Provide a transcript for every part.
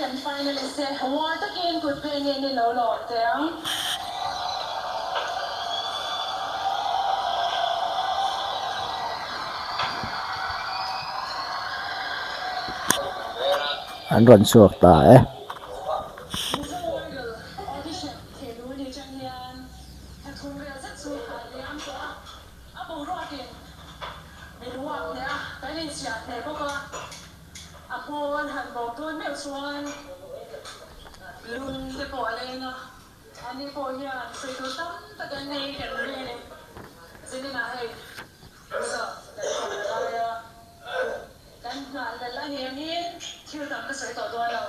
Grand finalist award again good pengen ni lo lo tang anh run suộc tại luôn cái bộ lên anh đi bộ nhà xây đồ tắm tất cả này cái này gì này này giờ cái là hiện nhiên chưa tắm cái sợi tỏi đuôi đâu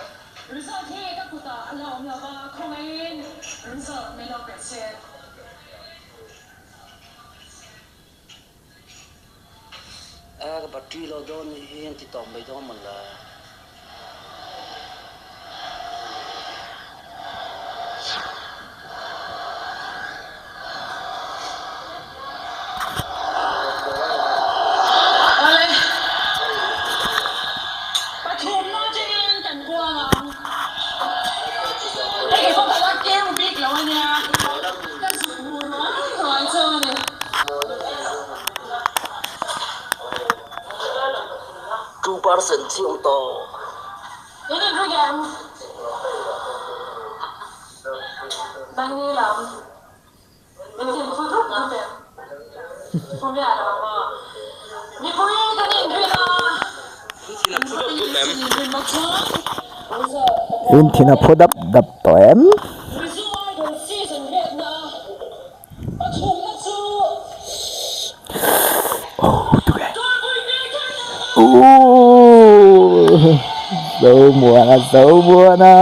rồi sau khi các cụ ta ăn lòng là ba không ai rồi giờ mình làm cái gì cái bát tri lo đó hiện thì tóm mấy đó mình là2% siêu to. Ini juga bang ni lam. Ini pun tu apa? Pun dia ada apa? Ni pun ini ni dia. in thì nó phô đập đập tỏi em dấu mùa na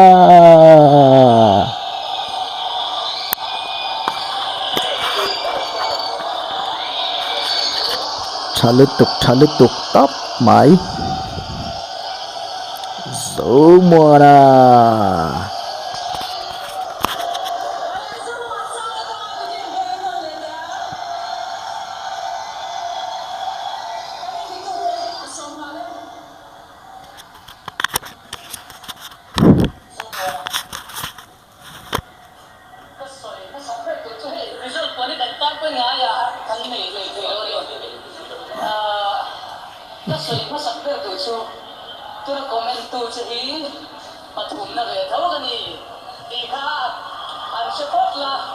trả lít tục tóc mày dấu mùa na tôi comment tu chỉ mà thùng là về thấu cái gì đi khác anh sẽ phát là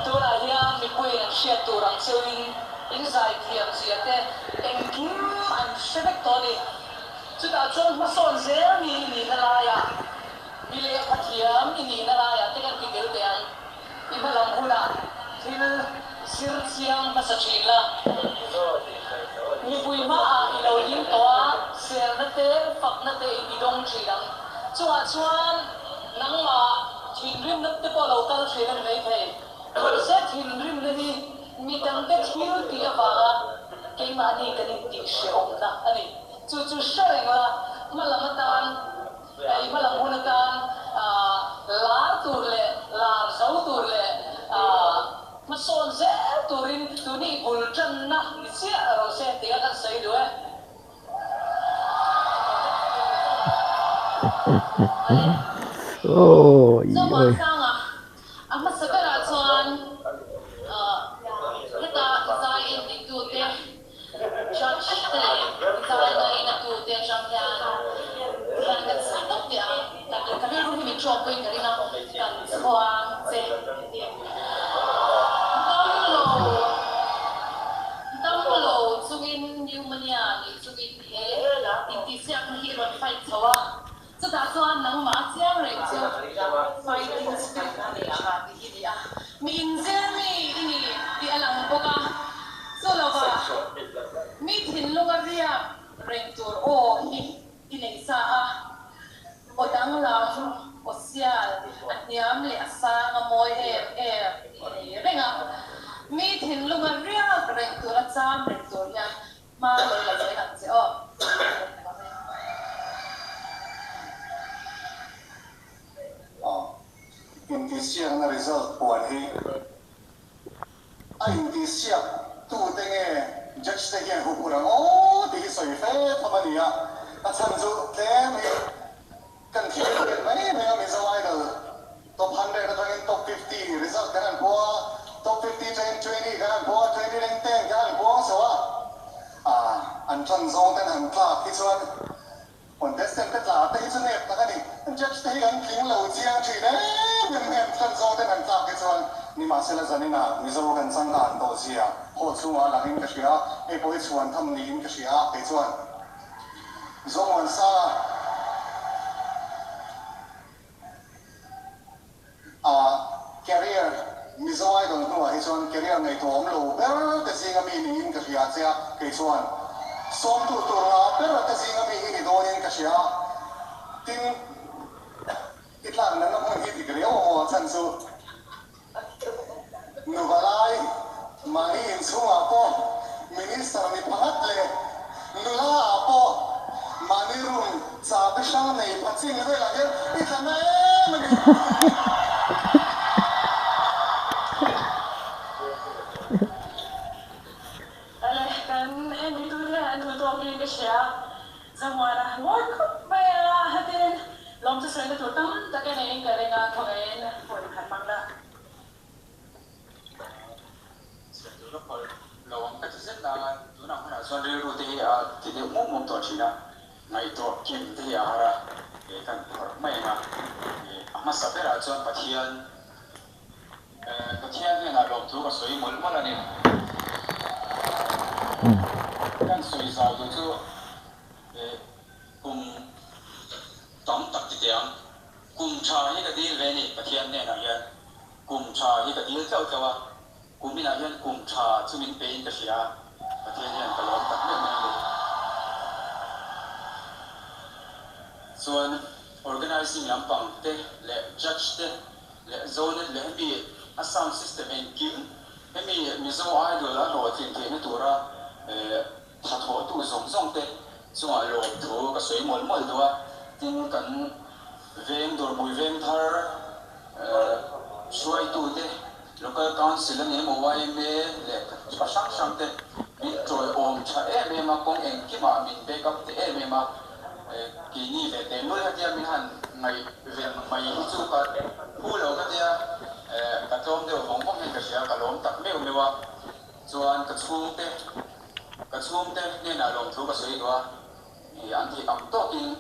tôi là hiện mình quên anh sẽ tu rằng siêu in giải thiệp gì thế em kim anh sẽ biết tôi đi chúng ta chọn mà son dễ mi là lại à mi lấy phát thiệp mi là lại à thế cái gì cái anh im mà làm hula thì sir siang mà sao chỉ là ni bui ma i lo yin toa sel na te fak na te i dong chi dang chuan chuan nang ma thin rim na te po lo kal thei na nei thei se thin rim na ni mi dang te thil ti awa ke ma ni kan ti she om na ani chu chu shoi ma malam tan ai malam hun tan la tur le la zau tur le mà son dễ turin tuni bulchan na isia rose tiga kan sai do ôi ơi amma sakara chuan heta zai in ti tu te judge te zai na in tu te jam ya ran kan sa tok ya ta kan ru mi chok ko in karina kan chuang che Tamlo chungin Yumania ni chungin he inti siak ni ron fight chawa chuta chuan nang ma chiang rei chu fighting spirit ani a ti hi a min je mi ni ti alang boka so lova mi thin lunga ria reng tur o hi inei sa a odang la osial aniam le asa ngamoy renga mi thin lunga ria reng tur a cham reng tur ya ma lo la zai han se o Indonesia nga result puan hi Indonesia tu tenge judge te hian hu kurang o ti soi fe thamania a chan zu tlem hi กันพวกtop 50 20กันพวก20 rank 10กันพวกสวะอันชันซองแต่หันกลับที่ส่วนคนเดสเซนก็จะแต่ที่ส่วนเนี่ยนะครับนี่จัดที่กันทิ้งเหล่าเจียงชีเนี่ยยังเห็นชันซองแต่หันกลับที่ส่วนนี่มาเสร็จแล้วจะนี่นะมิโซกันสังกัดตัวเสียโคตรสูงหลังอินก็เสียไอ้พวกส่วนทำนี่อินก็เสียไอ้ส่วนมิโซวันซาcareer มิโซไอ้ตรงตัวไอ้ส่วน career ในตัวผมรู้แต่สิ่งที่มีนี่อินก็เสียเสียไอ้ส่วนส่วนตัวเราแต่สิ่งที่มีนี่โดนอินก็เสียทิ้งอีกหลังนั้นก็มันฮิตอีกแล้วโอ้ฉันสู้นูบาลายมานี่อินสู้อ่ะพ่อมินิสเตอร์มีพัดเลยนูล่าอ่ะพ่อมานี่รุ่งสาบิช่างในพัดสิ่งด้วยละเนี่ยอีกทำไมมัน kan ini tu dia anu tu orang yang Asia semua dah World Cup bayar hadirin lom tu sering tu taman tak kena ini kerana koin pun hamang lah เราก็จะเส้นทางตัวนั้นขนาดส่วนเรื่องที่ที่เดี๋ยวมุ่งตัวชีนะในตัวกินที่อะไรกันไม่นะมาสับเป็นส่วนปะเทียนเนี่ยนะลงตัวก็สวยหมดแล้วเนี่ยกันสวยสาวตัวกุมต้มตักจีเดียงกุมชาที่กระดิ่งเวนี่ปะเทียนเนี่ยนะยันกุมชาที่กระดิ่งเจ้าว่ากุมมีนายันกุมชาซึ่งเป็นกระเสียประเทศยันตลอดตัดเรื่องนี้ส่วน organizing ลำปังเตะและ judge เตะและ zone และมี sound system เองกิมให้มีโซ่ไอเดียแล้วโหลดทิ้งให้ตัวเราถ้าโถตู้ส่งเตะส่วนโหลดถูก็สวยหมดตัวทิ้งกันเวงตัวบุยเวงทาร์ช่วยตู้เตะlocal council ni mo wa me le pasang te mi troi om cha me ma kong eng ki ma min backup te me ma ki ni ve te no ha dia min han ngai ve mai chu ka hu lo ka dia ka tom de hong kong ni ka sia ka lom tak me wa chuan ka chung te ne na lom thu ka sei do an thi am to kin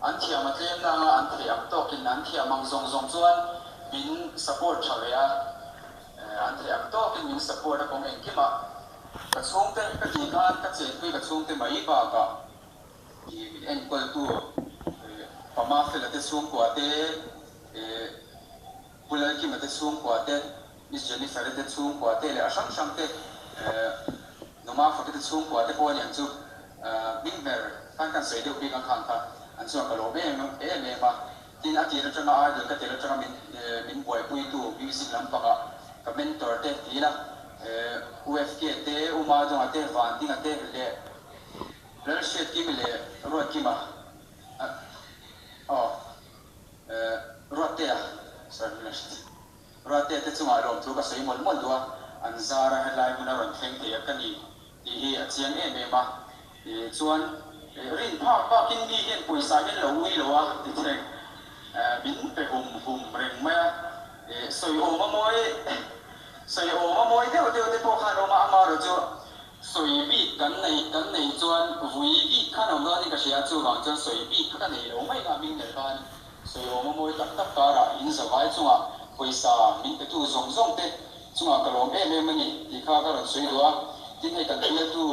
an thi am tlem na an thi am to kin an thi amang zong chuan min support chaweอันที่อันโตเป็นมินสปอร์ตของเองที่มากระทรวงเต้กระดิ่งการกระเจิดไปกระทรวงเต้มาอีกว่าก็ที่เอ็นกอลตัวพม่าเฟลต์ส่วนกว่าเต้บุลที่มาเต้ส่วนกว่าเต้มิสเจนิฟเฟลต์ส่วนกว่าเต้เลยอาช่างเต้น้องมาฟังเต้ส่วนกว่าเต้พอเนี่ยจู่มินเบอร์การเสด็จปีกันข้างท่าอันส่วนกระโหลกเนี่ยมาที่อาทิตย์ละจังอาทิตย์ละเดือนละจังมินป่วยปุยตัวมิวสิกลำปางกับเมนทอร์เตทีละUFK เตอุมาจงเตฟันดิ้งเตเล่เรื่องเช็ดกิมเล่รวดกิมารวดเตะสารพัดรวดเตะที่จงอารมณ์ทุกข์สวยหมดตัวอันซาระให้ไล่มุนาวันเพ่งเทียกันนี่ที่เชียงเมมาส่วนรินภาคกินดีเห็นปุ๋ยสายเห็นเหลววิโลวะที่เชียงบินไปหุ่มเร่งมาสวยโอมาโมยเดี๋ยวพวกข้าเรามาเราจะสวยบีกันในจวนวิบีข้าเราเนี่ยนี่ก็เสียจู่หลังจากสวยบีข้าในเราไม่น่ามินเดือดกันสวยโอมาโมยตักการะอินสบายจู่อ่ะคุยสามินไปจู่ส่งเตะจู่อ่ะก็เรามันนี่ที่ข้าก็เราสวยตัวที่ให้กันเที่ยวจู่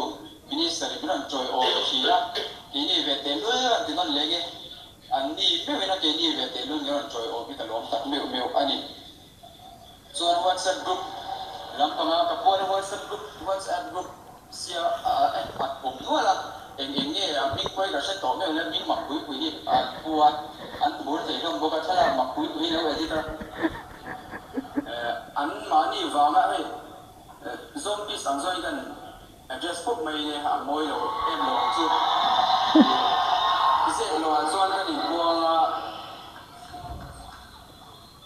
มินิสเตอร์เป็นอันจอยโอชีละที่นี่เวทีนู้นที่นั่นเลยอันนี้ไม่เป็นอะไรที่เวทีนู้นเนี่ยจอยโอมีแต่ล้มตักเมียวอันนี้ส่วน WhatsApp group ลำพังกับพวก WhatsApp group เสียอัดผมด้วยล่ะเองเนี่ยมิกไว้กับเส้นต่อไม่แล้วมิกหมักคุยนี่พวกอันบุญเรื่องพวกก็ใช่หมักคุยแล้วไอ้ที่นั่นอันมานี่ว่าไงซอมบี้สังสรรค์กันjust พวกไม่เนี่ยหามวยเราเราจู่ที่เสร็จเราส่วนนี้พวก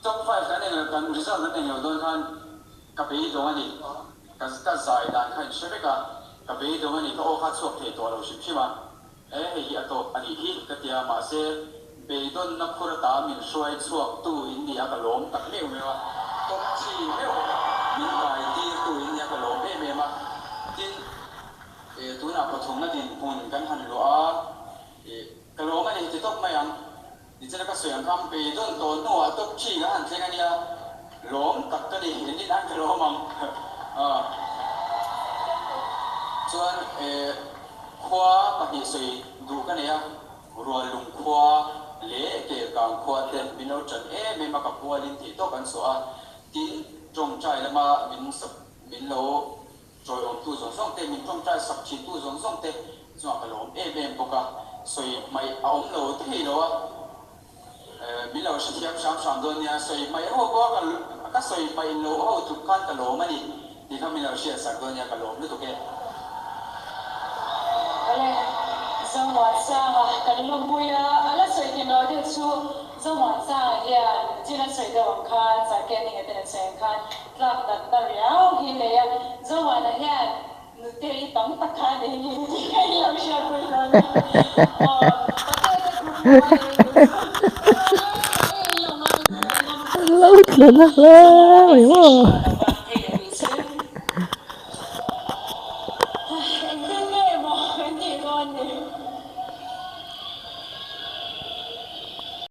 top 5กันเนี่ยกันที่สุดกันเนี่ยโดนกันกับไปตรงนี้ก็สายด้านข้างใช่ไหมกับไปตรงนี้ก็โอ้ข้าชอบเทตัวเราใช่ไหมฮีอัตโตอันนี้ฮีก็เดียมาเสไปโดนนักขุดตามินช่วยชอบตู้อินเดียก็ล้มตักเลี้ยวไหมวะ ตบชีไม่หมดมีหลายที่ตัวเนี่ยกระโหลกเมมาที่ตัวน่ะปฐมน่ะดินปุ่นกันหันหลัวกระโหลกมันนี่จะตบไม่ยังดิฉันก็เสียงคำไปต้นโตนหัวตบชีกันหันเท่านี้หลงตักก็ดีเห็นนี่นั่นกระโหลกมั้งส่วนขวาปฏิเสธดูกันเนี่ยรัวลุงขวาเละเกี่ยวกับขวาเดินบินเอาจนไม่มากับขวาลิ้นที่โตกันสัวที่จงใจแล้วมาบินโลจอยอมตู้ส่งเตมินจงใจสับชิ้นตู้ส่งเตส่วนกระโหลกเป็นปกติสวยไม่เอาโลที่โลบินโลเสียบสามโดนเนี่ยสวยไม่หัวก็สวยไปโลเอาทุกขั้นกระโหลกมันนี่เขาบินโลเสียสักโดนเนี่ยกระโหลกนี่ถูกไหมZong Wan Sang kan lumbuya ala soi kin lo de chu Zong Wan Sang ya jinan soi de wang khan sa ke ni ngeten sen khan tlak dat na riau hi le ya Zong Wan ya nu te i tang tak khan ni kai lo sha ko lo lâu lắm lắm lắm